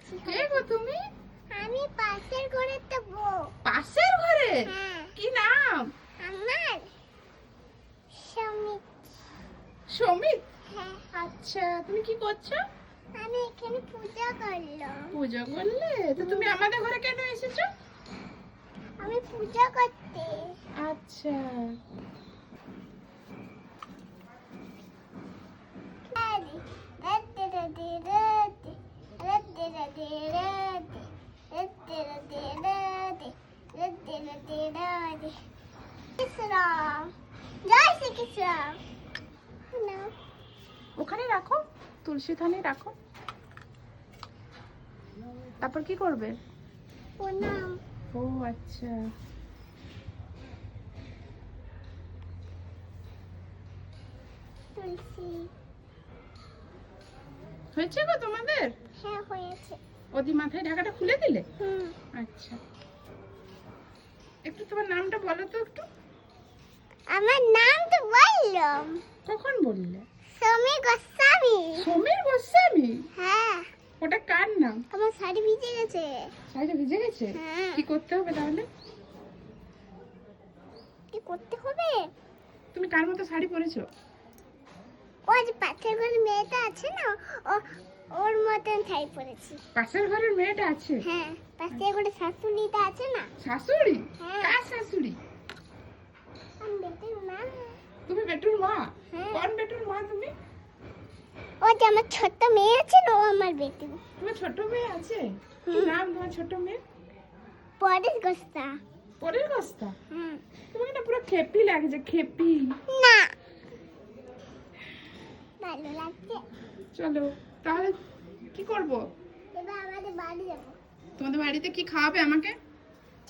কে গো তুমি? আমি পাশের ঘরে তো বউ। পাশের ঘরে? হ্যাঁ। কি নাম? আমার স্বামী। সমিত? হ্যাঁ, আচ্ছা, তুমি কি করছো? আমি এখানে পূজা করলাম। পূজা করলে? তো তুমি আমাদের ঘরে কেন এসেছো? আমি পূজা করতে। আচ্ছা, জয় শ্রীকৃষ্ণ। ওখানে রাখো, তুলসী থানে রাখো। তারপর কি করবে? প্রণাম। ও আচ্ছা, তুলসী। হয়েছে গো তোমাদের? হ্যাঁ, হয়েছে। ওদি মাথায় ঢাকাটা খুলে দিলে? হুম। আচ্ছা, একটু তোমার নামটা বলো তো একটু। আমার নাম তো বললাম, কখন বললে? সমীর গোস্বামী। সমীর গোস্বামী? হ্যাঁ, ওটা কার নাম? আমার শাড়ি ভিজে গেছে। শাড়িটা ভিজে গেছে? হ্যাঁ। কি করতে হবে তাহলে? কি করতে হবে? তুমি কার মতো শাড়ি পরেছো? ওই যে পাশের ঘরের মেয়েটা আছে না, ও ওর মতন শাড়ি পরেছি। পাশের ঘরের মেয়েটা আছে? হ্যাঁ, পাশের ঘরে শাশুড়িটা আছে না। শাশুড়ি? হ্যাঁ। কার শাশুড়ি? আমি বেটির মা। তুমি বেটুর মা? হ্যাঁ। কোন বেটুর মা তুমি? ও যে আমার ছোট্ট মেয়ে আছে না, ও আমার বেটি। তোমার ছোট মেয়ে আছে? কি হুম। নাম তোমার ছোট মেয়ে? পরেশ গোস্তা। পরের কস্তা? হুম। তোমাকে না পুরো খেপি লাগছে, খেপি। না, ভালো লাগছে। চলো তাহলে কি করব? এবার আমাদের বাড়ি যাবো। তোমাদের বাড়িতে কি খাওয়াবে আমাকে?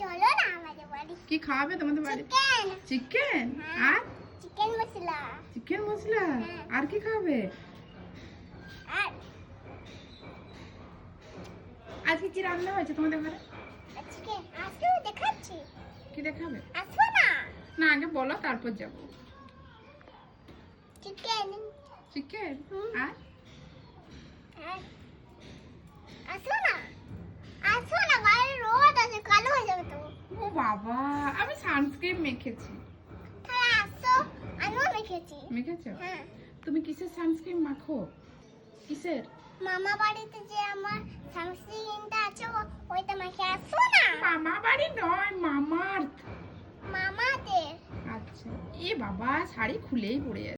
চলো না আমাদের বাড়ি। কি খাওয়াবে তোমাদের বাড়িতে? চিকেন। চিকেন? হ্যাঁ। আর চিকেন মশলা। চিকেন মশলা? হ্যাঁ। আর কি খাবে? আর আজকে কি রান্না হয়েছে তোমাদের ঘরে? চিকেন আসো, দেখাচ্ছি। কি দেখাবে? আসো না। না আগে বলো তারপর যাব। চিকেন। চিকেন? হুম। আর আর আসো না। আসো না, বাইরে রোদ আছে, কালো হয়ে যাবে তো। ও বাবা, আমি সানস্ক্রিন মেখেছি। তাহলে আসো, আমিও মেখেছি। মেখেছো? হ্যাঁ। তুমি কিসের সানস্ক্রিন মাখো? কিসের? মামা বাড়িতে যে আমার সানস্ক্রিনটা আছে, ওইটা মাখে। আসো না। মামা বাড়ি নয়, মামার। মামাদের। আচ্ছা, এ বাবা শাড়ি খুলেই পড়ে যাচ্ছে।